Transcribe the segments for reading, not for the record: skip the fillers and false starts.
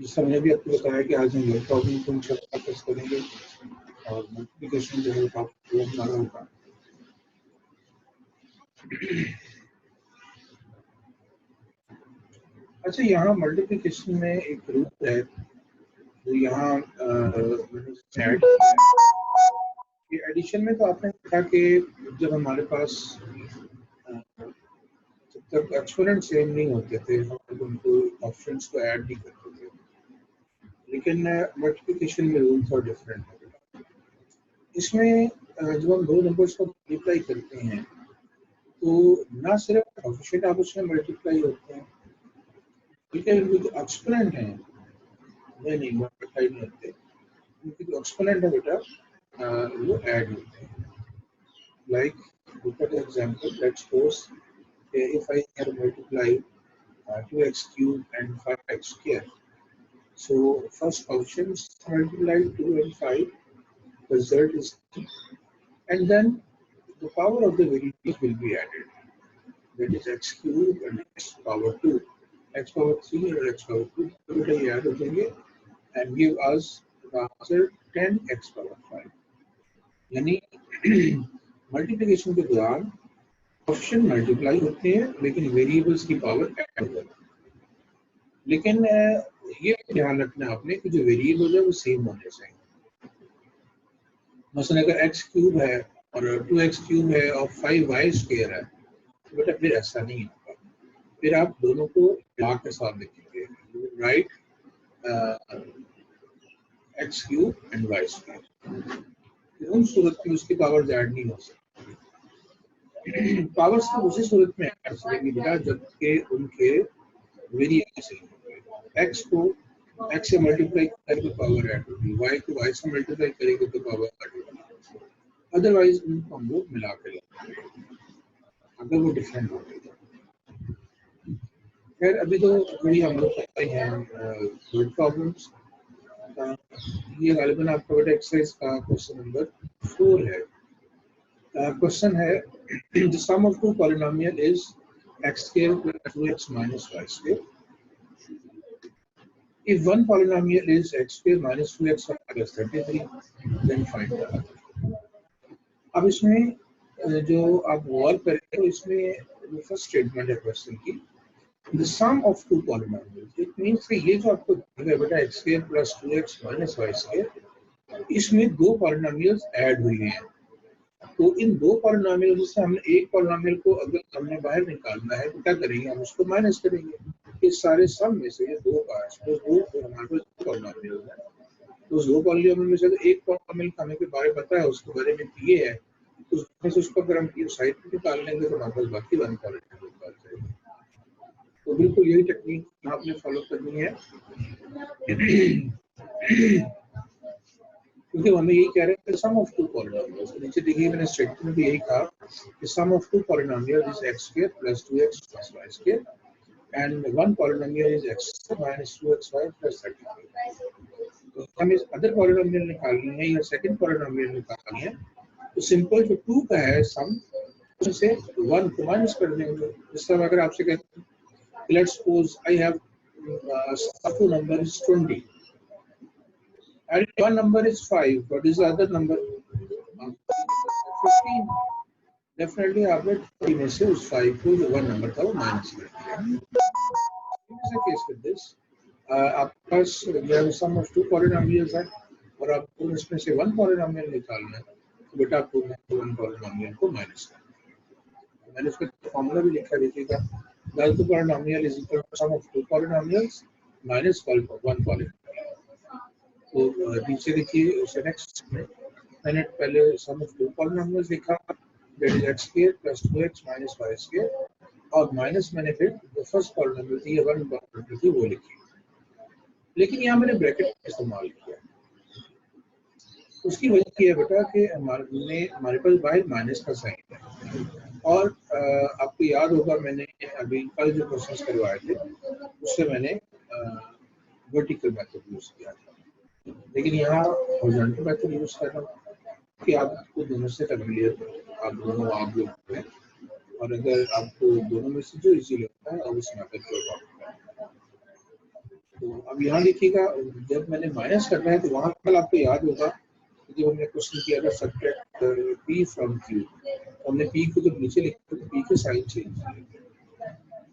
जिससे मैंने भी आपको बताया कि आज हम ये प्रॉब्लम को फोकस करेंगे और मल्टीप्लिकेशन जो है आपको बनाना होगा। अच्छा, यहाँ मल्टीप्लिकेशन में एक रूल है तो यहाँ मैंने एडिशन में तो आपने देखा कि जब हमारे पास जब तक एक्सपोनेंट सेम नहीं होते थे हम उनको ऑप्शंस को ऐड नहीं करते थे, लेकिन मल्टीप्लिकेशन में रूल थोड़ा डिफरेंट है। इसमें जब हम दो नंबर्स को मल्टीप्लाई करते हैं तो ना सिर्फ कोएफिशिएंट आप उसमें मल्टीप्लाई होते हैं, लेकिन उनके जो एक्सपोनेंट हैं नहीं मल्टीप्लाई नहीं होते, उनके जो एक्सपोनेंट है बेटा वो ऐड होते हैं। Like, look at the example. Let's suppose if I have multiply 2x cube and 5x square. So first functions multiply 2 and 5. The result is 3. And then the power of the variables will be added. That is x cube and x power 2, x power 3 and x power 2. So we add and give us the answer 10x power 5. यानी multiplication के दौरान option multiply होते हैं लेकिन variables की power add हो जाती है। लेकिन ये ध्यान रखना आपने कि जो वेरिएबल है वो सेम होने चाहिए। मसलन अगर x क्यूब है और 2x क्यूब है और 5y स्क्वायर है तो बेटा फिर ऐसा नहीं होगा, फिर आप दोनों को मिला के साथ लिखेंगे, right x cube and y square. उन सूरत में उसकी पावर ऐड नहीं हो सकती। पावर्स को उसी सूरत में ऐड कर सकेंगे बेटा जबकि उनके वेरिएबल सेम होंगे। x को x से मल्टीप्लाई करके पावर ऐड होगी, y को y से मल्टीप्लाई करेंगे तो पावर ऐड होगी, अदरवाइज उनको हम लोग मिला कर लेंगे अगर वो डिफरेंट हो गए। खैर अभी तो थोड़ी हम लोग करते हैं वर्ड प्रॉब्लम्स। ये गालिबन आपका बेटा एक्सरसाइज का क्वेश्चन नंबर 4 है। क्वेश्चन है the sum of two polynomial is x square plus 2x minus y square. If one polynomial is x square minus 2x plus 33, then find the other. अब इसमें जो आप गौर करें तो इसमें फर्स्ट स्टेटमेंट है क्वेश्चन की the sum of two polynomials. It means कि ये जो आपको दिया बेटा x square plus 2x minus y square, इसमें दो पॉलिनोमियल्स ऐड हुए हैं। तो इन दो पॉलिनोमियल से हमने एक पॉलिनोमियल को अगर हमने बाहर निकालना है तो क्या करेंगे, हम उसको माइनस करेंगे। इस सारे सम में से ये दो पार्ट्स तो दो हमारे पास पॉलिनोमियल है, तो उस दो पॉलिनोमियल में से तो एक पॉलिनोमियल हमें के बारे में पता है, उसके बारे में ये है, तो उसमें से उसको अगर हम साइड पे निकाल लेंगे तो हमारे पास बाकी वन पॉलिनोमियल निकाल जाएगा। तो बिल्कुल यही टेक्निक आपने फॉलो करनी है क्योंकि हमें यही कह रहे हैं सम ऑफ टू पॉलिनोमियल्स। नीचे देखिए मैंने स्टेटमेंट में भी यही कहा कि sum of two polynomial is x square plus 2x plus y square and one polynomial is x minus 2xy plus 35। तो हमें अदर पॉलिनोमियल निकालनी है या सेकंड पॉलिनोमियल निकालनी है तो सिंपल जो 2 का है सम उससे 1 को माइनस कर देंगे। जिस तरह अगर आपसे कहते हैं let's suppose I have two number is 20 and one number is 5, what is the other number? 15. Definitely आपने 20 में से उस 5 को जो वन नंबर था वो माइनस कर दिया। In this case with this आपके पास you have sum of two polynomials है और आपको इसमें से वन पॉलिनोमियल निकालना है तो बेटा आपको वन पॉलिनोमियल को माइनस करना है। मैंने उसका फॉर्मूला भी लिखा देखिएगा, the two polynomial is equal to sum of two polynomials minus one polynomial। तो नीचे देखिए उसे नेक्स्ट में मैंने पहले sum of two polynomials लिखा that is x square plus 2x minus y square और माइनस मैंने फिर जो फर्स्ट पॉलिनोमियल थी वन पॉलिनोमियल थी वो लिखी, लेकिन यहाँ मैंने ब्रैकेट इस्तेमाल किया। उसकी वजह ये है बेटा कि हमारे पास बाहर माइनस का साइन है और आपको याद होगा मैंने अभी कल जो क्वेश्चंस करवाए थे उससे मैंने वर्टिकल मेथड यूज किया था, लेकिन यहाँ हॉरिजॉन्टल मेथड यूज कर रहा हूँ कि आपको दोनों से फैमिलियर आप लोग हैं और अगर आपको दोनों में से जो इजी लगता है और उस मेथड को अडॉप्ट करें। तो अब यहाँ देखिएगा, जब मैंने माइनस करना है तो वहाँ कल आपको याद होगा जब हमने क्वेश्चन किया था सब्ट्रैक्ट पी फ्रॉम क्यू, हमने पी को जब नीचे लिखा तो पी के साइन चेंज किए।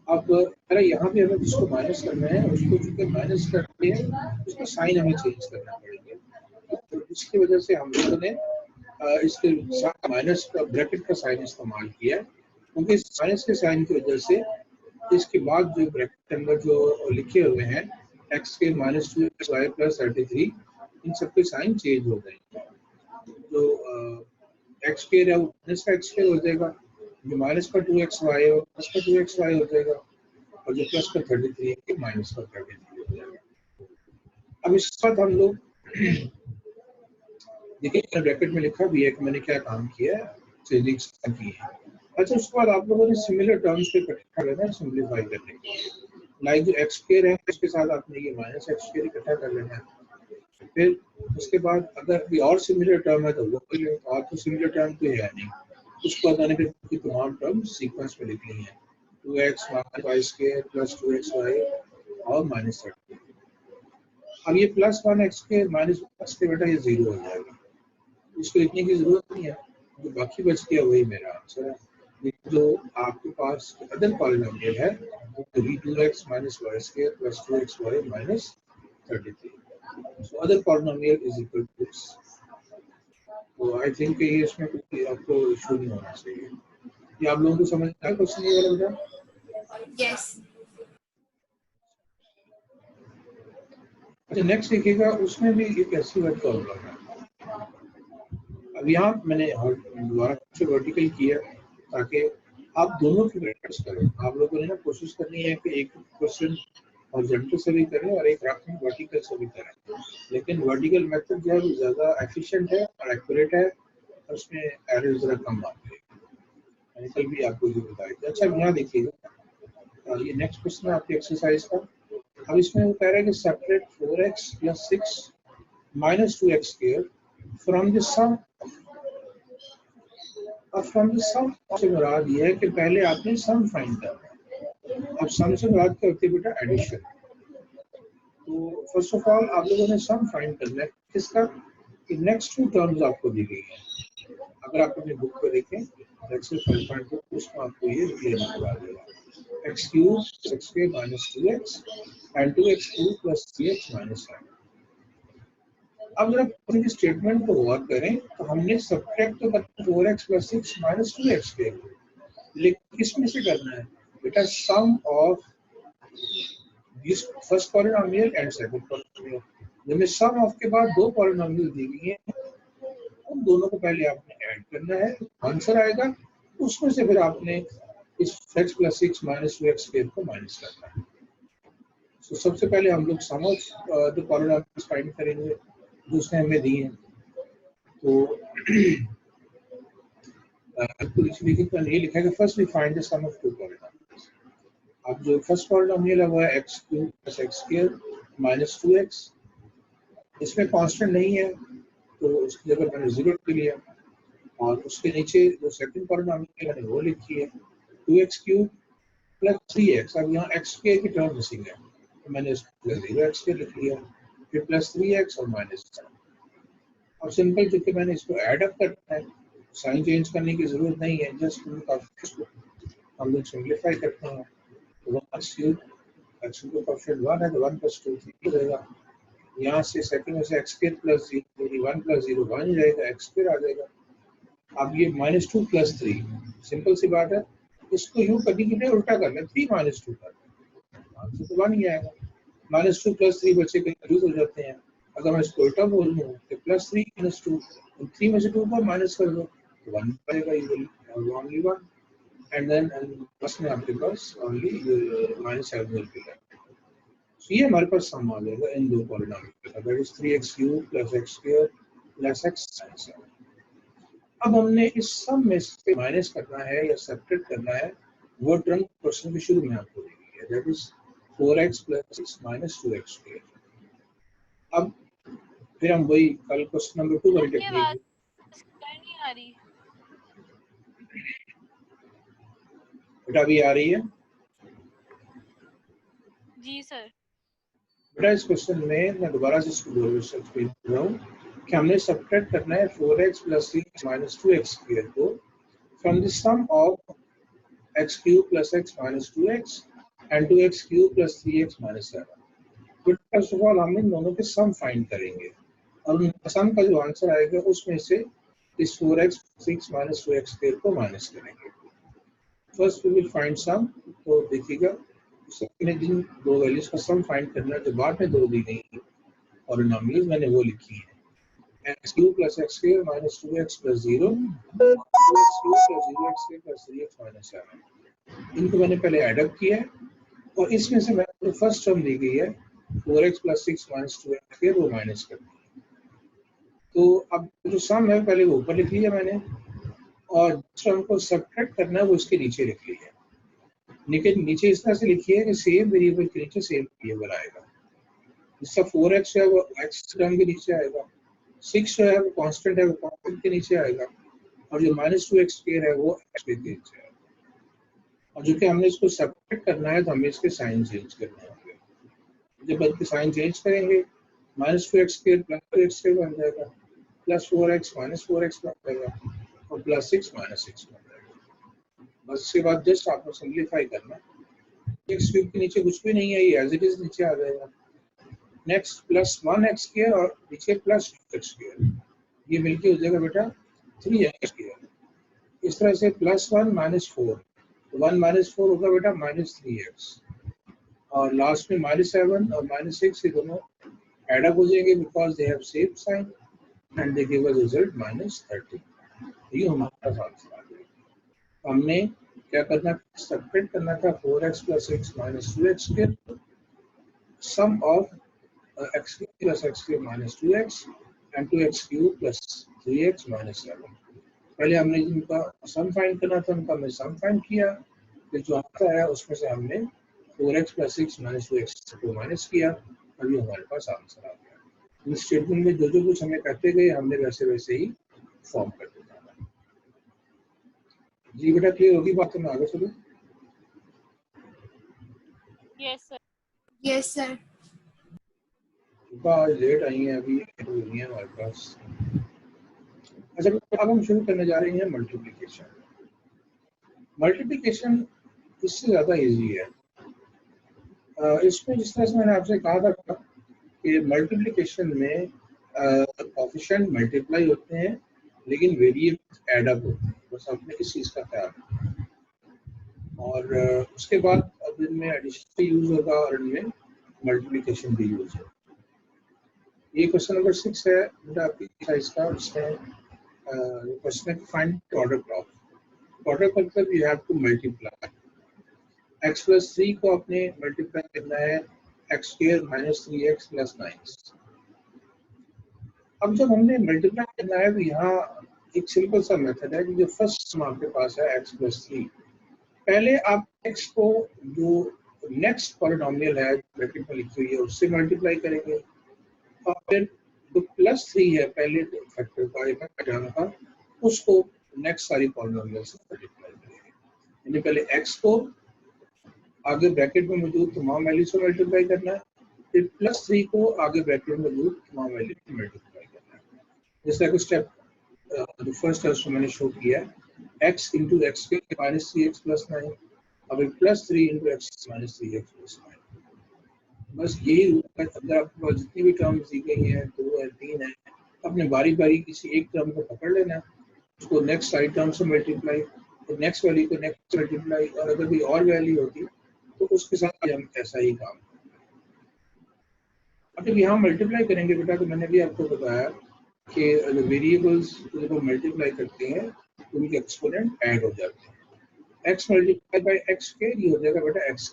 अब यहाँ पे हमें जिसको माइनस करना है उसको चूंकि माइनस करते हैं उसका साइन हमें चेंज करना पड़ेगा, तो इसकी वजह से हम लोगों ने इसके साथ माइनस का ब्रैकेट का साइन इस्तेमाल किया, क्योंकि माइनस के साइन की वजह से इसके बाद जो ब्रैकेट अंदर जो लिखे हुए हैं एक्स के माइनस 2xy प्लस 33, इन सबके साइन चेंज हो गए। जो एक्स स्क्वायर है वो माइनस का एक्स स्क्वायर हो जाएगा, जो माइनस का 2xy है वो प्लस का 2xy हो जाएगा, और जो प्लस का 33 है वो माइनस का 33 हो जाएगा। अब इसके बाद हम लोग देखिए ब्रैकेट में लिखा भी है कि मैंने क्या काम किया है, चेंजिंग की है। अच्छा, उसके बाद आप लोगों ने सिमिलर टर्म्स पे इकट्ठा करना है सिंपलीफाई करने के लिए, लाइक जो एक्स स्क्वायर है उसके साथ आपने ये माइनस एक्स स्क्वायर इकट्ठा कर लेना है। फिर उसके बाद अगर कोई और सिमिलर टर्म है तो वो कोई और तो सिमिलर टर्म कोई है नहीं, उसके बाद आने की तमाम टर्म सीक्वेंस में लिखनी है, 2x Y square plus 2xy और माइनस 30। अब ये plus 1x square minus x के बेटा ये 0 हो जाएगा, इसको लिखने की जरूरत नहीं है, जो बाकी बच गया वही मेरा आंसर है। जो आपके पास अदर पॉलिनोमियल है वो 2x minus y square plus 2xy minus 33, so other polynomial is equal to this। तो आई थिंक ये इसमें कोई आपको इशू नहीं होना चाहिए। ये आप लोगों को समझ आया क्वेश्चन ये वाला बेटा? यस। अच्छा, नेक्स्ट देखिएगा, उसमें भी एक ऐसी वर्ड प्रॉब्लम है। अब यहाँ मैंने दोबारा से वर्टिकल किया ताकि आप दोनों की प्रैक्टिस करें। आप लोगों ने ना कोशिश करनी है कि एक क्वेश्चन हॉरिजॉन्टल से भी करें और एक वर्टिकल से भी करें, लेकिन वर्टिकल मेथड जो है वो ज़्यादा एफिशिएंट है और एक्यूरेट है और उसमें एरर ज़रा कम आते हैं। मैंने कल भी आपको ये बताया था। अच्छा, यहाँ देखिएगा, ये नेक्स्ट क्वेश्चन है आपकी एक्सरसाइज का। अब इसमें वो कह रहा है कि separate 4x plus 6 minus 2x square from the sum. अब फ्रॉम द सम से मुराद ये है कि पहले आपने सम फाइंड करना है। अब सम से मुराद क्या होती है बेटा? एडिशन। तो फर्स्ट ऑफ ऑल आप लोगों ने सम फाइंड करना है किसका? कि नेक्स्ट टू टर्म्स आपको दी गई है। अगर आप अपनी बुक को देखें एक्सरसाइज 5.2 उसमें आपको ये क्लियर करवा देगा, x cube x square minus 2x and 2x cube plus 3x minus 1। अब जरा पूरी स्टेटमेंट को गौर करें तो हमने सब्ट्रैक्ट तो करना 4x प्लस 6 माइनस 2x के, लेकिन किसमें से करना है बेटा? Sum of this first polynomial and second polynomial. जिनमें सम ऑफ के बाद दो पॉलिनोमियल दी गई हैं, उन दोनों को पहले आपने ऐड करना है, आंसर आएगा, उसमें से फिर आपने इस x plus 6 minus 2x square को माइनस करना है। तो सबसे पहले हम लोग सम ऑफ द पॉलिनोमियल्स फाइंड करेंगे जो उसने हमें दी है। तो ये लिखा है कि first we find the sum of two polynomials. अब जो फर्स्ट पॉलिनोमियल है वो है x cube plus x square minus 2x। इसमें कांस्टेंट नहीं है तो उसकी जगह मैंने 0 ले लिया, और उसके नीचे जो सेकंड पॉलिनोमियल मैंने वो लिखी है 2x क्यूब प्लस 3x। अब यहाँ x स्क्वायर की टर्म मिसिंग है तो मैंने इसको 0x स्क्वायर लिख लिया, फिर प्लस 3x और माइनस 7। और सिंपल क्योंकि मैंने इसको ऐड अप करना है, साइन चेंज करने की जरूरत नहीं है, जस्ट हम लोग सिंप्लीफाई करते हैं। तो 1 क्यूब x का कोएफिशिएंट 1 है तो 1 प्लस 2 3 हो जाएगा। यहाँ से सेकंड में से x स्क्वायर प्लस 0 1 प्लस 0 1 हो जाएगा, x स्क्वायर आ जाएगा। अब ये माइनस 2 प्लस 3 सिंपल सी बात है, इसको यूं करने के लिए उल्टा कर लें, 3 माइनस 2 कर आंसर तो 1 ही आएगा। माइनस 2 प्लस 3 बच्चे कंफ्यूज हो जाते हैं। अगर मैं इसको उल्टा बोल दूं तो प्लस 3 माइनस 2, 3 में से 2 को माइनस कर दो तो 1 आएगा, ये ओनली 1, एंड देन बस में आपके पास only minus 7 will be left. तो ये हमारे पास सम आ जाएगा इन दो पॉलिनोमियल का, that is 3x cube plus x square plus x sign 7। अब हमने इस सम में से माइनस करना है या सब्ट्रैक्ट करना है वो टर्म क्वेश्चन के शुरू में आपको दी गई है, that is 4x plus 6 minus 2x square. अब फिर हम वही कल क्वेश्चन नंबर 2 वाली टेक्निक नहीं आ रही बेटा, अभी आ रही है? जी सर। बेटा इस क्वेश्चन में मैं दोबारा से इसको एक्सप्लेन कर रहा हूँ कि हमने सब्ट्रैक्ट करना है 4x + 3x - 2x² को from the sum of x³ + x - 2x and 2x³ + 3x - 7। First of all हम इन दोनों के सम फाइंड करेंगे और सम का जो आंसर आएगा उसमें से इस 4x + 6 - 2x² को माइनस करेंगे। First we will find sum. तो देखिएगा मैंने जिन दो वैल्यूज का सम फाइंड करना है जो बाद में दो दी गई पॉलिनोमियल्स मैंने वो लिखी है x³ + x² - 2x + 0 2x³ + 0x² + 3x - 7। इनको मैंने पहले ऐड अप किया है और इसमें से मैंने जो फर्स्ट टर्म दी गई है 4x + 6 - 2x² वो माइनस कर दी। तो अब जो सम है पहले वो ऊपर लिख लिया मैंने और जिस टर्म को सब्ट्रैक्ट करना है वो इसके नीचे लिख लिया। लेकिन नीचे इस तरह से लिखिए कि सेम वेरिएबल के नीचे सेम वेरिएबल आएगा। जिसका 4x है वो x टर्म के नीचे आएगा, 6 जो है वो कांस्टेंट है वो कांस्टेंट के नीचे आएगा और जो -2x² है वो x के नीचे आएगा। और जो कि हमने इसको सब्ट्रैक्ट करना है तो हमें इसके साइन चेंज करने होंगे। जब इसके साइन चेंज करेंगे -2x² + 2x² बन जाएगा, +4x - 4x बन जाएगा और +6 - 6 बन जाएगा। बस इसके बाद जस्ट आपको सिंपलीफाई करना है। x³ के नीचे कुछ भी नहीं है, ये एज इट इज नीचे आ जाएगा। नेक्स्ट +1x² और नीचे +2x², ये मिलके हो जाएगा बेटा 3x²। इस तरह से +1 - 4, 1 - 4 होगा बेटा -3x और लास्ट में -7 और -6 ये दोनों ऐड अप हो जाएंगे because they have same sign and they give us result -13। ये हमारा आंसर आ गया। हमने क्या करना था, सब्ट्रैक्ट करना था 4x + 6 - 2x² some of x³ + x³ - 2x and 2x³ + 3x - 7। पहले हमने जिनका सम फाइंड करना था उनका हमने सम फाइंड किया, फिर जो आता है उसमें से हमने 4x + 6 - 2x को माइनस किया और ये हमारे पास आंसर आ गया। इस स्टेटमेंट में जो जो कुछ हमें कहते गए हमने वैसे वैसे ही फॉर्म कर दिया। जी बेटा क्लियर होगी बात? में आगे चलो। Yes sir. Yes sir. आज लेट आई हैं, अभी नहीं है हमारे पास। अच्छा अब हम शुरू करने जा रहे हैं मल्टीप्लिकेशन। मल्टीप्लिकेशन इससे ज़्यादा इजी है। इसमें जिस तरह से मैंने आपसे कहा था कि मल्टीप्लिकेशन में कोएफिशिएंट मल्टीप्लाई होते हैं लेकिन वेरिएबल्स ऐड अप होते हैं, बस आपने इस चीज़ का ख्याल रखना। और उसके बाद अब इनमें एडिशन यूज होगा और इनमें मल्टीप्लिकेशन भी यूज होगा। ये क्वेश्चन नंबर 6 है बेटा आपकी साइज का। उसमें क्वेश्चन है फाइंड प्रोडक्ट ऑफ। प्रोडक्ट मतलब you have to multiply x + 3 को आपने मल्टीप्लाई करना है x² - 3x + 9। अब जब हमने मल्टीप्लाई करना है तो यहाँ एक सिंपल सा मेथड है कि जो फर्स्ट सम आपके पास है x + 3, पहले आप x को जो नेक्स्ट पॉलिनोमियल है ब्रैकेट में लिखी हुई है उससे मल्टीप्लाई करेंगे और फिर जो +3 है पहले फैक्टर का एक टर्म का उसको नेक्स्ट सारी पॉलिनोमियल से मल्टीप्लाई करेंगे। यानी पहले x को आगे ब्रैकेट में मौजूद तमाम वैल्यू से मल्टीप्लाई करना है, फिर +3 को आगे ब्रैकेट में मौजूद तमाम वैल्यू से मल्टीप्लाई करना है। जिस तरह स्टेप जो फर्स्ट है उसको मैंने शो किया है x × x² - 3x + 9 और +3 × x - 3x + 9। बस यही रूल है। अगर आपके पास जितनी भी टर्म्स दी गई हैं 2 है 3 है, अपने बारी बारी किसी एक टर्म को पकड़ लेना, उसको नेक्स्ट साइड टर्म से मल्टीप्लाई, तो नेक्स्ट वैल्यू को नेक्स्ट मल्टीप्लाई, और अगर कोई और वैल्यू होती तो उसके साथ हम ऐसा ही काम करेंगे। अब जब यहाँ मल्टीप्लाई करेंगे बेटा तो मैंने भी आपको बताया कि वेरिएबल्स जब हम मल्टीप्लाई करते हैं तो उनके एक्सपोनेंट ऐड हो जाते हैं। x × x² ये हो जाएगा बेटा x³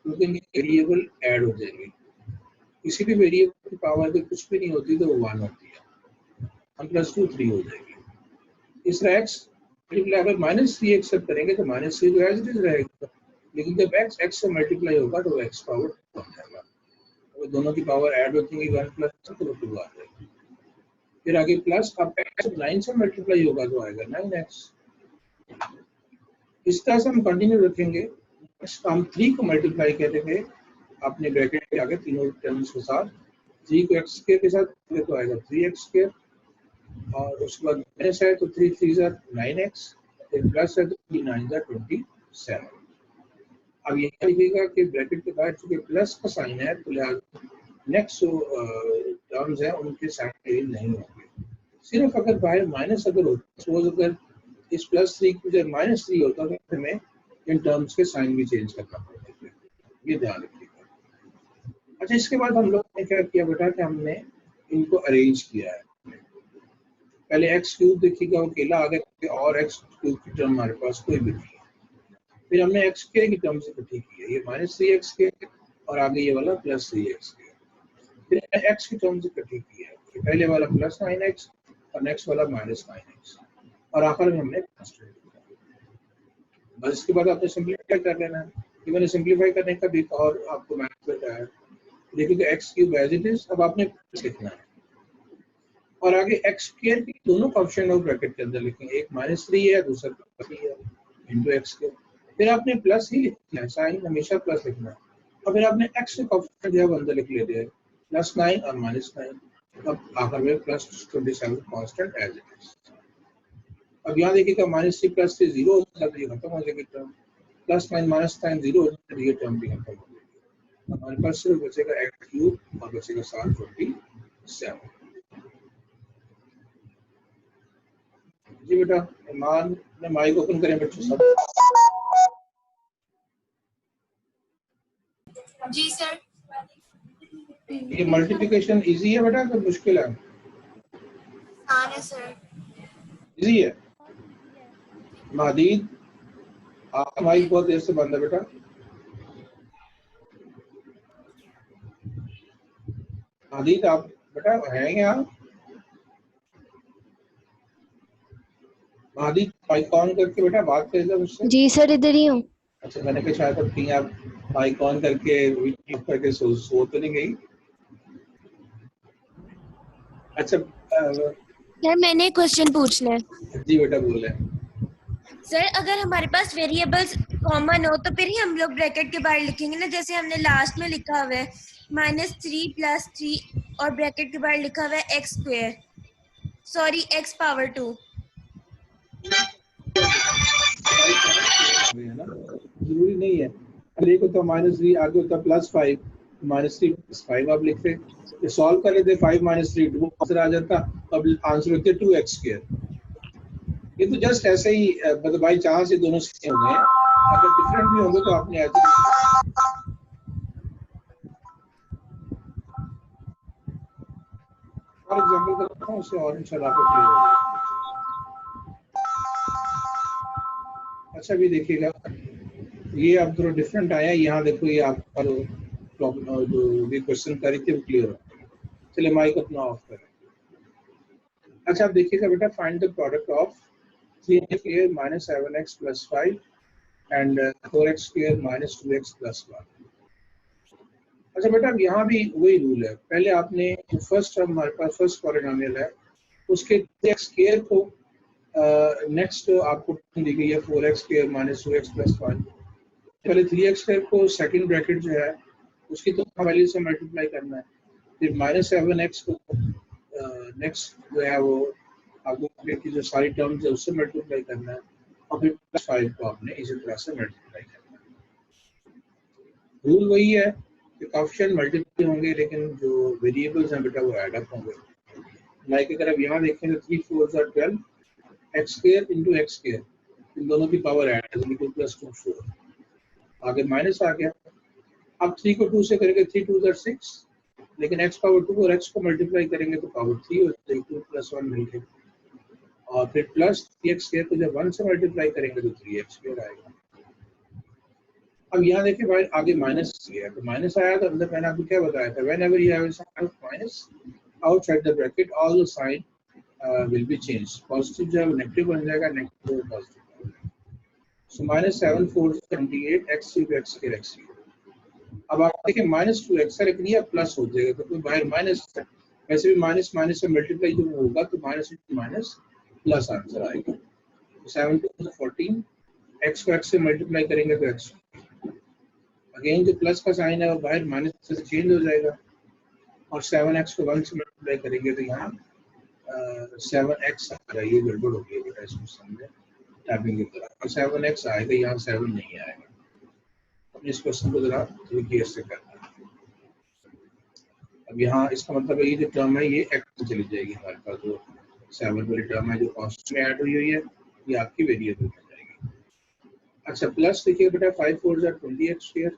क्योंकि वेरिएबल ऐड हो जाएंगे। किसी भी वेरिएबल की पावर अगर कुछ भी नहीं होती तो वो 1 होती है, 1 + 2 3 हो जाएगी। इस तरह x मल्टीप्लाई अगर -3 एक्सेप्ट करेंगे तो -3 तो एज इट इज रहेगा, लेकिन जब x से मल्टीप्लाई होगा तो x पावर बन जाएगा। अगर दोनों की पावर ऐड होती है 1 + 2 तो 2 आ जाएगी। फिर आगे प्लस अब x 9 से मल्टीप्लाई होगा तो आएगा 9x। इस तरह से हम कंटिन्यू रखेंगे। हम 3 को मल्टीप्लाई करेंगे आपने ब्रैकेट के आगे तीनों टर्म्स के साथ 3 को एक्स स्क्वायर के साथ तो आएगा 3x स्क्वायर, और उसके बाद माइनस है तो 3 3 ज़ा 9x, फिर प्लस है तो 3 9 ज़ा 27। अब ये लिखिएगा कि ब्रैकेट के बाद चूंकि प्लस का साइन है तो लिहाजा नेक्स्ट जो टर्म्स हैं उनके साइन चेंज नहीं होंगे। सिर्फ अगर बाहर माइनस अगर होता, सपोज अगर इस +3 की जगह -3 होता तो हमें इन टर्म्स के साइन भी चेंज करना पड़ता है, ये ध्यान रखिएगा। अच्छा, इसके बाद हम लोग ने क्या किया बेटा कि हमने इनको अरेंज किया है। पहले एक्स क्यूब देखिएगा वो अकेला आ गया और एक्स क्यूब की टर्म हमारे पास कोई भी नहीं है। फिर हमने एक्स के की टर्म से इकट्ठी की है, ये -3x के और आगे ये वाला +3x के। फिर एक्स की टर्म से इकट्ठी की है, पहले वाला +9x और नेक्स्ट वाला -9x, और आखिर में हमने कांस्टेंट लिखा। बस इसके बाद आपने सिंपलीफाई कर लेना है। ये मैंने सिंपलीफाई करने का भी और आपको मैथ बताया। देखिए x cube as it is, अब आपने लिखना है और आगे एक्स स्क्वायर की दोनों ऑप्शन और ब्रैकेट के अंदर लिखेंगे, एक -3 है दूसरा +3 है इनटू एक्स स्क्वायर। फिर आपने प्लस ही लिखना है, साइन हमेशा प्लस लिखना है, और फिर आपने एक्स के ऑप्शन जो है अंदर लिख लेते हैं +9 और -9। अब आखिर में +27 कांस्टेंट एज इट इज। अब यहाँ देखिएगा -3 +3 0 हो जाता है, खत्म हो जाएगी टर्म। +9 -9 0 हो जाता है, ये टर्म भी खत्म हो जाएगी। हमारे पास सिर्फ बचेगा एक्स क्यूब और बचेगा 727। जी बेटा, ईमान ने माइक ओपन करें बच्चों सब। जी सर। ये मल्टीप्लिकेशन इजी है बेटा कि मुश्किल है? आसान है सर। इजी है। महदीद, आपका माइक बहुत देर से बंद है बेटा। महदीद आप बेटा हैं यहाँ? महदीद माइक ऑन करके बेटा बात करेगा मुझसे। जी सर, इधर ही हूँ। अच्छा, मैंने कहा शायद अब कहीं आप माइक ऑन करके वीडियो करके सो तो नहीं गई? अच्छा सर मैंने एक क्वेश्चन पूछना है। जी बेटा बोले। सर अगर हमारे पास वेरिएबल्स कॉमन हो तो फिर ही हम लोग ब्रैकेट के बाहर लिखेंगे ना, जैसे हमने लास्ट में लिखा हुआ है -3 + 3 और ब्रैकेट के बाहर लिखा हुआ है x square, sorry x power 2। जरूरी नहीं है, अरे को तो -3 आगे होता +5, -3 +5 आप लिखते, ये सॉल्व कर लेते 5 -3 2 आंसर आ जाता। अब आंसर होते 2x²। ये तो जस्ट ऐसे ही मतलब बाई चांस ये दोनों सेम होंगे, अगर डिफरेंट भी होंगे तो आपने ऐसे फॉर एग्जांपल करता हूं उससे और इंशाल्लाह आपको क्लियर हो जाएगा। अच्छा भी देखिएगा, ये अब थोड़ा डिफरेंट आया, यहाँ देखो ये आपका जो भी क्वेश्चन करी थी वो क्लियर हो। चलिए माइक अपना ऑफ करें। अच्छा आप देखिएगा बेटा, find the product of 3x² -7x + 5 and 4x² -2x + 1। अच्छा बेटा, अब यहाँ भी वही रूल है, पहले आपने फर्स्ट टर्म हमारे पास फर्स्ट पॉलिनोमियल है उसके 3x² को नेक्स्ट आपको दी गई है 4x² -2x + 1। पहले 3x² को सेकंड ब्रैकेट जो है उसकी तो वैल्यू से मल्टीप्लाई करना है, फिर -7x को नेक्स्ट जो है वो आपको की जो सारी टर्म्स है उससे मल्टीप्लाई करना है, और फिर +5 को आपने इसी तरह से मल्टीप्लाई करना है। रूल वही है कि कोएफिशिएंट मल्टीप्लाई होंगे लेकिन जो वेरिएबल्स हैं बेटा वो ऐड अप होंगे। लाइक अगर आप यहाँ देखें तो 3 4 = 12 x² × x², इन दोनों की पावर ऐड है तो +2 4, आगे माइनस आ गया। अब 3 को 2 से करेंगे 3 2 = 6, लेकिन x पावर 2 और x को मल्टीप्लाई करेंगे तो पावर 3 हो जाएगी, 2 + 1 मिलके, और फिर प्लस 3x² को जब 1 से मल्टीप्लाई करेंगे तो 3x² आएगा। अब यहाँ देखिए भाई आगे माइनस है तो माइनस आया, तो अंदर मैंने आपको क्या बताया था, whenever you have a sign of minus outside the bracket all the sign will be change, positive जो है वो नेगेटिव बन जाएगा, नेगेटिव पॉजिटिव। सो -7 4 28 x³ x² x³। अब आप देखिए -2x है लेकिन ये प्लस हो जाएगा तो बाहर माइनस है, वैसे भी माइनस माइनस से मल्टीप्लाई जब होगा तो माइनस प्लस आंसर आएगा। 7 2 14, x को x से मल्टीप्लाई करेंगे तो x, अगेन जो प्लस का साइन है वो बाहर माइनस से चेंज हो जाएगा और 7x को 1 से मल्टीप्लाई करेंगे तो यहाँ 7x आ रहा है। ये गड़बड़ हो गई है बेटा इसको समझे टाइपिंग की तरह, और 7x आएगा, यहाँ 7 नहीं आएगा। अपने इस क्वेश्चन को जरा तरीके से करना है। अब यहाँ इसका मतलब है ये जो टर्म है ये x चली जाएगी, हमारे पास जो 7 वाली टर्म है जो कांस्टेंट में ऐड हुई हुई है ये आपकी वेरिएबल में जाएगी। अच्छा प्लस देखिए बेटा 5 4 जा 20x स्क्वायर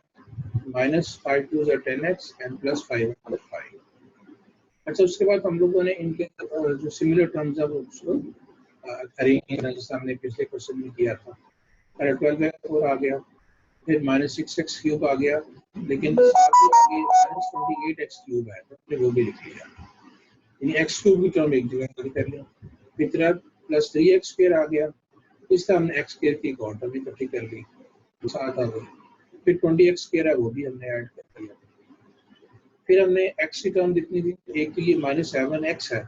माइनस 5 2 जा 10x एंड प्लस 5 5। अच्छा उसके बाद हम लोगों ने इनके जो सिमिलर टर्म्स है वो उसको करेंगे जैसे हमने पिछले क्वेश्चन में किया था। 12x4 आ गया, फिर माइनस 6x क्यूब आ गया, लेकिन साथ ही आगे माइनस 28x क्यूब है तो हमने वो भी लिख लिया, यानी x क्यूब की टर्म एक जगह कर लिया। फिर तरह प्लस 3x स्क्वायर आ गया, इस तरह हमने x स्क्वायर की एक और टर्म इकट्ठी कर ली साथ आ गई। फिर 20x स्क्वायर है वो भी हमने ऐड कर लिया। फिर हमने x की टर्म लिखनी थी, एक तो ये माइनस 7x है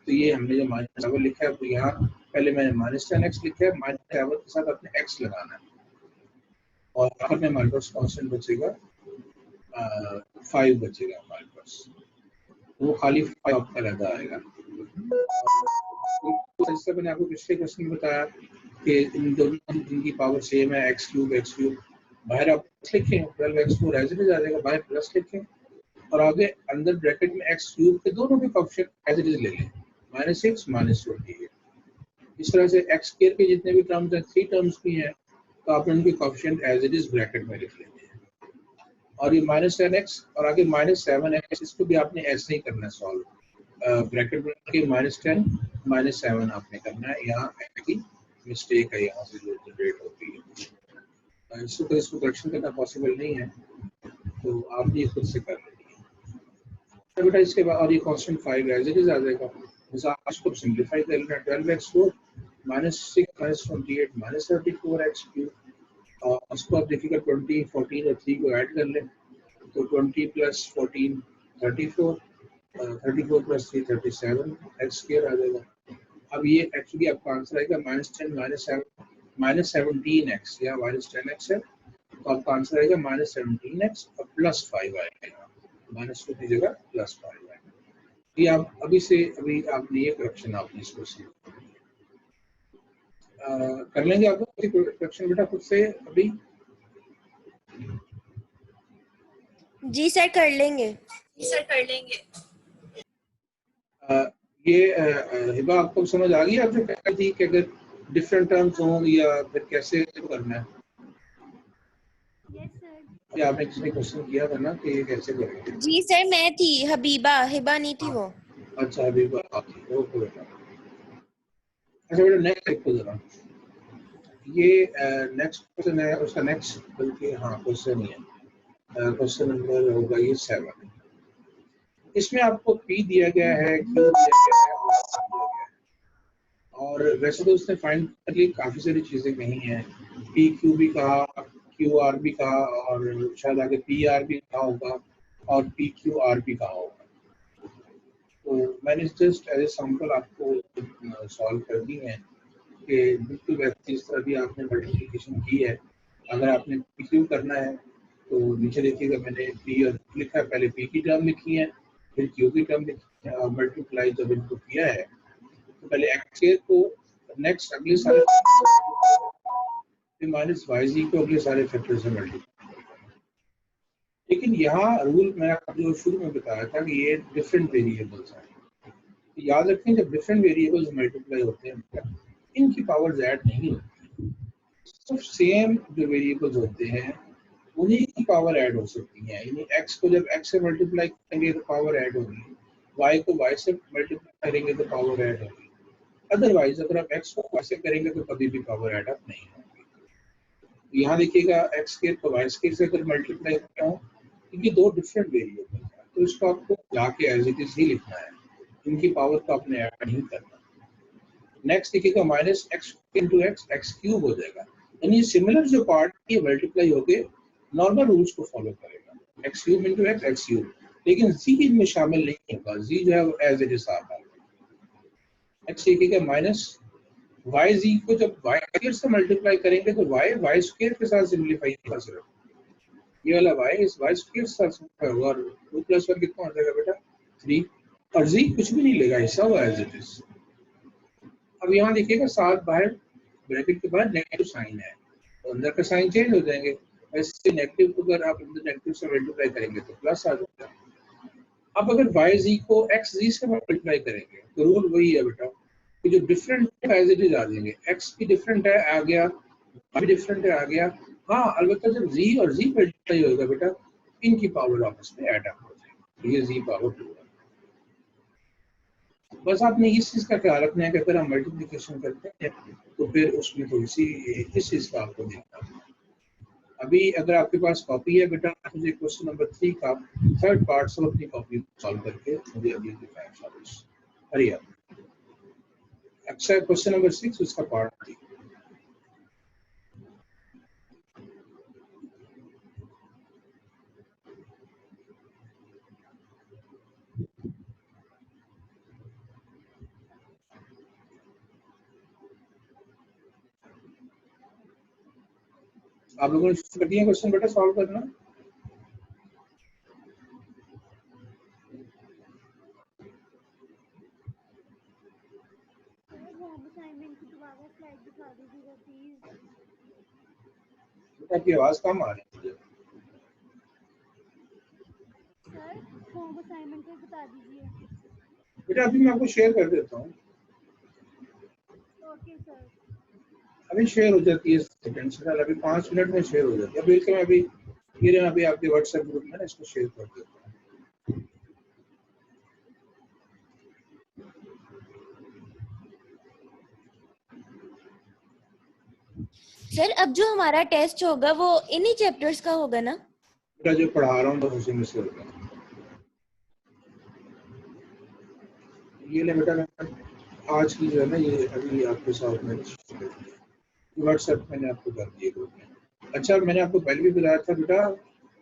तो ये हमने जो माइनस 7 लिखा है तो यहाँ पहले मैंने माइनस 10x लिखा है, माइनस 7 के साथ अपने x लगाना है और आखिर में हमारे पास कांस्टेंट बचेगा 5 बचेगा हमारे पास, वो खाली 5 आपका रहता आएगा। जैसे मैंने आपको पिछले क्वेश्चन में बताया कि इन दोनों इनकी पावर सेम है, x क्यूब बाहर आप लिखें 12x4 एज इट इज आ जाएगा, बाहर प्लस लिखें और आगे अंदर ब्रैकेट में x क्यूब के दोनों के कोएफिशिएंट एज इट इज ले लें, -6 -28। इस तरह से x स्क्वायर के जितने भी टर्म्स हैं 3 टर्म्स भी हैं तो आप उनके coefficient as it is bracket में लिख लेते हैं। और ये -10x और आगे -7x इसको भी आपने ऐसे ही करना है सॉल्व, ब्रैकेट में के -10 -7 आपने करना है। यहाँ की मिस्टेक है, यहाँ से जो जनरेट होती है इसको करेक्शन करना पॉसिबल नहीं है तो आप ये खुद से कर लीजिए बेटा। इसके बाद और ये कांस्टेंट 5 एज इट इज आ जाएगा, बस आप इसको सिंपलीफाई कर लेना। 12x4 -6 -28 -34x क्यूब, और इसको आप देखिएगा 20 14 और 3 को ऐड कर लें तो 20 + 14 34, 34 + 3 37 x स्क्वायर आ जाएगा। अब ये एक्चुअली आपका आंसर आएगा -10 -17x या -10x है तो आपका आंसर आएगा -17x और +5 आएगा, -2 की जगह +5 आएगा। ये आप अभी से अभी आपने ये करेक्शन आपने इसको कर लेंगे। आप करेक्शन बेटा खुद से अभी? जी सर कर लेंगे। ये हिबा आपको समझ आ गई? आप जो कह रही थी कि अगर डिफरेंट टर्म्स हों या फिर कैसे करना है? Yes sir. या आपने किसी ने क्वेश्चन किया था ना कि ये कैसे करेंगे? जी सर मैं थी, हबीबा, हिबा नहीं थी वो। अच्छा हबीबा आप थी, ओके बेटा। अच्छा बेटा नेक्स्ट देखो जरा, ये नेक्स्ट क्वेश्चन है, उसका नेक्स्ट बल्कि हाँ क्वेश्चन ही है, क्वेश्चन नंबर होगा ये 7। इसमें आपको P दिया गया है, Q दिया गया है और R दिया गया है, और वैसे तो उसने फाइंड कर ली काफी सारी चीजें कही हैं, PQ भी कहा, QR भी कहा और शायद आगे PR भी कहा होगा और PQR भी कहा होगा। तो मैंने जस्ट एज ए सैंपल आपको सॉल्व कर दी है कि बिल्कुल वैसे जिस तरह भी आपने मल्टीप्लिकेशन की है, अगर आपने PQ करना है तो नीचे देखिएगा मैंने P और लिखा है, पहले P की टर्म लिखी है फिर Q की टर्म लिखी है और मल्टीप्लाई जब इनको किया है तो पहले x को नेक्स्ट अगले सारे फिर -yz को अगले सारे फैक्टर से मल्टीप्लाई। लेकिन यहाँ रूल मैं जो शुरू में बताया था कि ये डिफरेंट वेरिएबल्स हैं, तो याद रखें जब डिफरेंट वेरिएबल्स मल्टीप्लाई होते हैं इनकी पावर्स ऐड नहीं होती, सिर्फ सेम जो वेरिएबल्स होते हैं उन्हीं की पावर ऐड हो सकती है। यानी x को जब x से मल्टीप्लाई करेंगे तो पावर ऐड होगी, y को y से मल्टीप्लाई करेंगे तो पावर ऐड होगी, अदरवाइज अगर आप x को y से करेंगे तो कभी भी पावर ऐड अप नहीं होगी। यहाँ देखिएगा x स्क्वायर को y स्क्वायर से अगर मल्टीप्लाई करता हूँ, क्योंकि दो डिफरेंट वेरिएबल हैं तो इसको आपको जाके एज इट इज ही लिखना है, इनकी पावर को आपने ऐड नहीं करना। नेक्स्ट देखिएगा -x × x x क्यूब हो जाएगा, यानी सिमिलर जो पार्ट ये मल्टीप्लाई होके नॉर्मल रूल्स को फॉलो करेगा, x cube × x x cube, लेकिन z इनमें शामिल नहीं होगा, z जो है एज इट इज आता है। नेक्स्ट देखिएगा -yz को जब y स्क्वायर से मल्टीप्लाई करेंगे तो y स्क्वायर के साथ सिंपलीफाई होगा सिर्फ, ये वाला y इस y स्क्वायर साथ होगा और 2 + 1 कितना हो जाएगा बेटा 3 और z कुछ भी नहीं लेगा, ऐसा हुआ एज इट इज। अब यहाँ देखिएगा साथ बाहर ब्रैकेट के बाद नेगेटिव साइन है तो अंदर का साइन चेंज हो जाएंगे, ऐसे नेगेटिव को अगर आप अंदर नेगेटिव से मल्टीप्लाई करेंगे तो प्लस आ जाएगा। अब अगर yz को xz से मल्टीप्लाई करेंगे तो रूल वही है बेटा कि जो डिफरेंट है एज इट इज आ जाएंगे, x भी डिफरेंट है आ गया, y भी डिफरेंट है आ गया। हाँ अलबत्ता जब z और z मल्टीप्लाई होगा बेटा इनकी पावर आपस में ऐड अप हो जाएगी, ये z पावर 2 है। बस आपने इस चीज का ख्याल रखना है कि अगर हम मल्टीप्लिकेशन करते हैं तो फिर उसमें थोड़ी सी इस चीज का आपको देखना है। अभी अगर आपके पास कॉपी है बेटा मुझे क्वेश्चन नंबर 3 का थर्ड पार्ट सब अपनी कॉपी सॉल्व करके मुझे अभी दिखाएं शाबाश। हरी आप अच्छा क्वेश्चन नंबर 6 उसका पार्ट 3। आप लोगों ने कर दिया क्वेश्चन बेटा सॉल्व करना? बेटा की आवाज कम आ रही है। सर होम असाइनमेंट का बता दीजिए। बेटा अभी मैं आपको शेयर कर देता हूँ, ओके सर। अभी शेयर हो जाती है सेकंड से अभी 5 मिनट में शेयर हो जाती है। अभी मैं अभी ये अभी आपके व्हाट्सएप ग्रुप में ना इसको शेयर कर देता हूँ। सर अब जो हमारा टेस्ट होगा वो इन्हीं चैप्टर्स का होगा ना? बेटा जो पढ़ा रहा हूँ तो उसी में से होगा। ये ले बेटा आज की जो है ना ये अभी आपके साथ में व्हाट्सएप मैंने आपको कर दिए ग्रुप में। अच्छा मैंने आपको पहले भी बताया था बेटा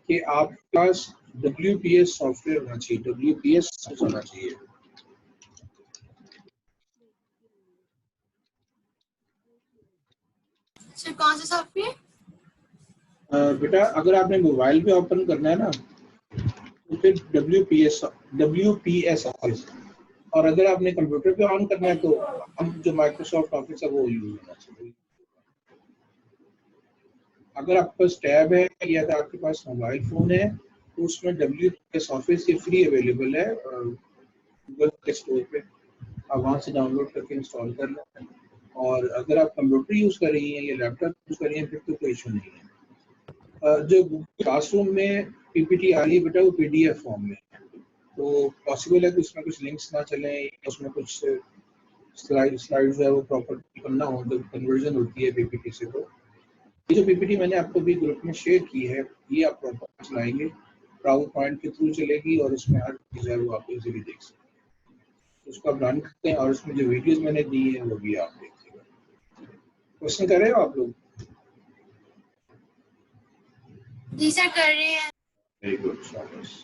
कि आपके पास WPS सॉफ्टवेयर होना चाहिए, WPS होना चाहिए। सर कौन सा सॉफ्टवेयर? बेटा अगर आपने मोबाइल पे ओपन करना है ना तो फिर WPS ऑफिस, और अगर आपने कंप्यूटर पे ऑन करना है तो हम जो माइक्रोसॉफ्ट ऑफिस है वो यूज होना चाहिए। अगर आपके पास टैब है या अगर आपके पास मोबाइल फोन है तो उसमें WPS ऑफिस ये फ्री अवेलेबल है गूगल प्ले स्टोर पे, आप वहाँ से डाउनलोड करके इंस्टॉल कर लें। और अगर आप कंप्यूटर यूज कर रही हैं या लैपटॉप यूज कर रही हैं फिर तो कोई इशू नहीं है। जो क्लासरूम में PPT आ रही है बेटा वो PDF फॉर्म में है, तो पॉसिबल है कि उसमें कुछ लिंक्स ना चलें, उसमें कुछ स्लाइड्स है वो प्रॉपर करना हो तो कन्वर्जन होती है PPT से। तो ये जो PPT मैंने आपको भी ग्रुप में शेयर की है ये आप प्रॉपर चलाएंगे, पावर पॉइंट के थ्रू चलेगी और उसमें हर चीज़ है वो आप इजीली देख सकते हैं। उसको आप रन करते हैं और उसमें जो वीडियोस मैंने दी है वो भी आप देखिएगा। क्वेश्चन कर रहे हो आप लोग? जी सर कर रहे हैं। वेरी गुड शाबाश।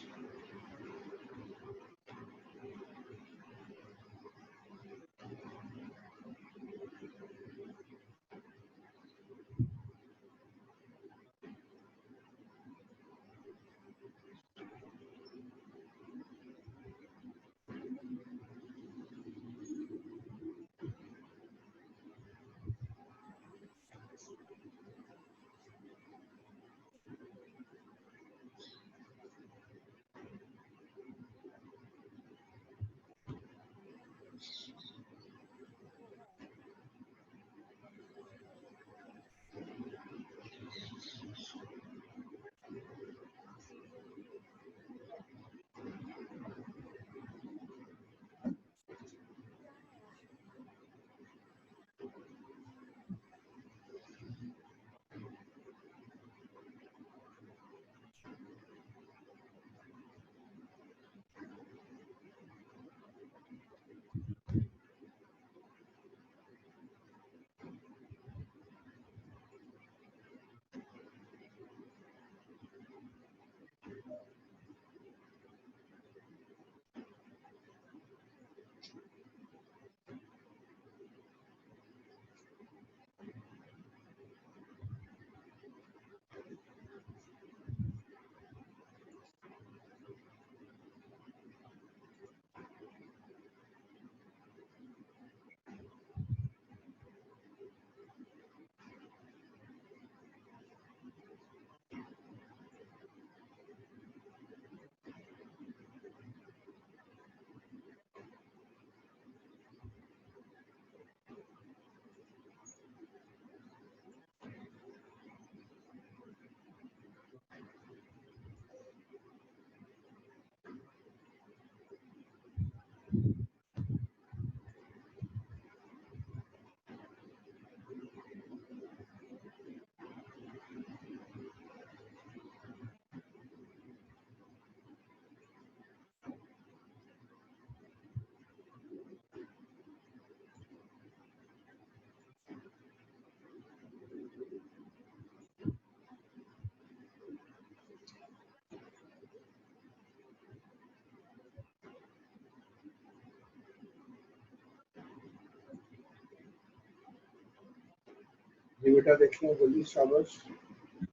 जी बेटा देखिए जल्दी शाबाश।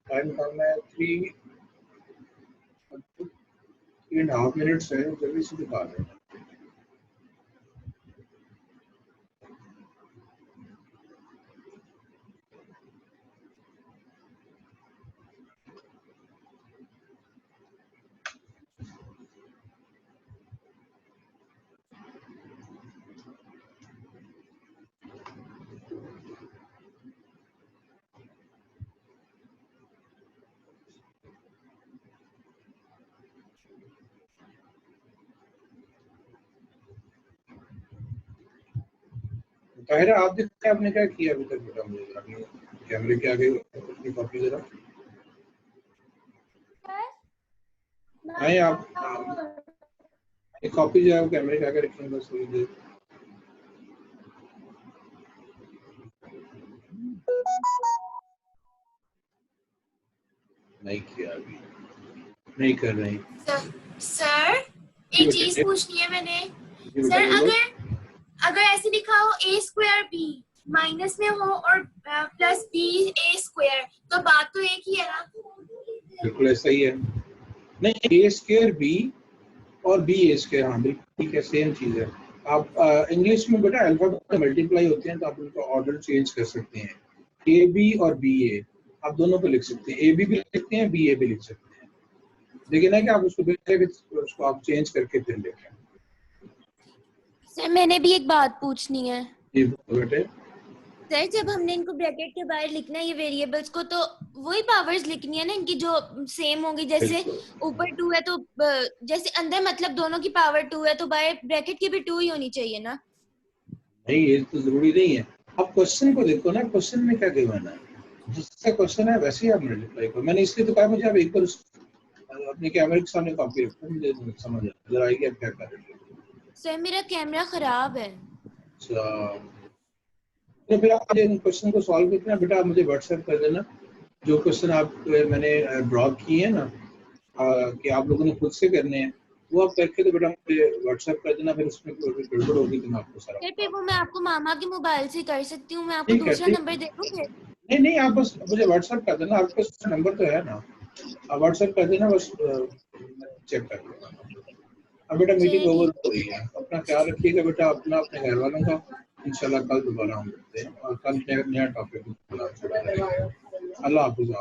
टाइम कम है, 3.5 मिनट्स है, जल्दी से दिखा दें। ताहिरा आप देखते हैं आपने क्या किया अभी तक बेटा, मुझे जरा अपने कैमरे के आगे अपनी कॉपी जरा आए आप एक कॉपी जो है वो कैमरे के आगे रखेंगे बस थोड़ी देर। नहीं किया अभी, नहीं कर रहे हैं। सर एक चीज पूछनी है मैंने। जी बेटा सर बोलो। अगर ऐसे लिखा हो a स्क्वायर b माइनस में हो और प्लस b a स्क्वायर, तो बात तो एक ही है ना? बिल्कुल ऐसा ही है। नहीं, a स्क्वायर b और b a स्क्वायर, हाँ बिल्कुल ठीक है, सेम चीज है। आप इंग्लिश में बेटा अल्फाबेट मल्टीप्लाई होते हैं तो आप उनका ऑर्डर चेंज कर सकते हैं। ए बी और बी ए आप दोनों को लिख सकते हैं, ए बी भी लिख सकते हैं, बी ए भी लिख सकते हैं, लेकिन है कि आप उसको आप चेंज करके फिर लिखें। सर मैंने भी एक बात पूछनी है। जी बेटे। सर जब हमने इनको ब्रैकेट के बाहर लिखना है ये वेरिएबल्स को, तो वही पावर्स लिखनी है ना इनकी जो सेम होंगी, जैसे ऊपर 2 है तो जैसे अंदर मतलब दोनों की पावर 2 है तो बाहर ब्रैकेट की भी 2 ही होनी चाहिए ना? नहीं ये तो जरूरी नहीं है, आप क्वेश्चन को देखो ना, क्वेश्चन में क्या गिवन है, जिसका क्वेश्चन है वैसे ही आप मल्टीप्लाई करो। मैंने इसलिए तो कहा मुझे आप एक बार अपने कैमरे के सामने कॉपी रखो, मुझे समझ आ आएगी आप क्या कर रहे हो। सर मेरा कैमरा खराब है। अच्छा, तो फिर आप इन क्वेश्चन को सॉल्व करते हैं बेटा, आप मुझे व्हाट्सएप कर देना जो क्वेश्चन आप मैंने ड्रॉ किए हैं ना, कि आप लोगों ने खुद से करने हैं, वो आप करके तो बेटा मुझे व्हाट्सएप कर देना, फिर उसमें कोई गड़बड़ होगी तो मैं आपको सारा सर फिर वो मैं आपको मामा के मोबाइल से कर सकती हूँ, मैं आपको ठीक है, दूसरा ठीक। नंबर दे दूँ फिर? नहीं नहीं, आप बस मुझे व्हाट्सएप कर देना, आपके पास नंबर तो है ना, आप व्हाट्सएप कर देना, बस चेक कर लेना। अब बेटा मीटिंग ओवर हो रही है, अपना ख्याल रखिएगा बेटा, अपना अपने घर वालों का। इंशाल्लाह कल दोबारा हम मिलते हैं और कल नया टॉपिक अल्लाह हाफिज़।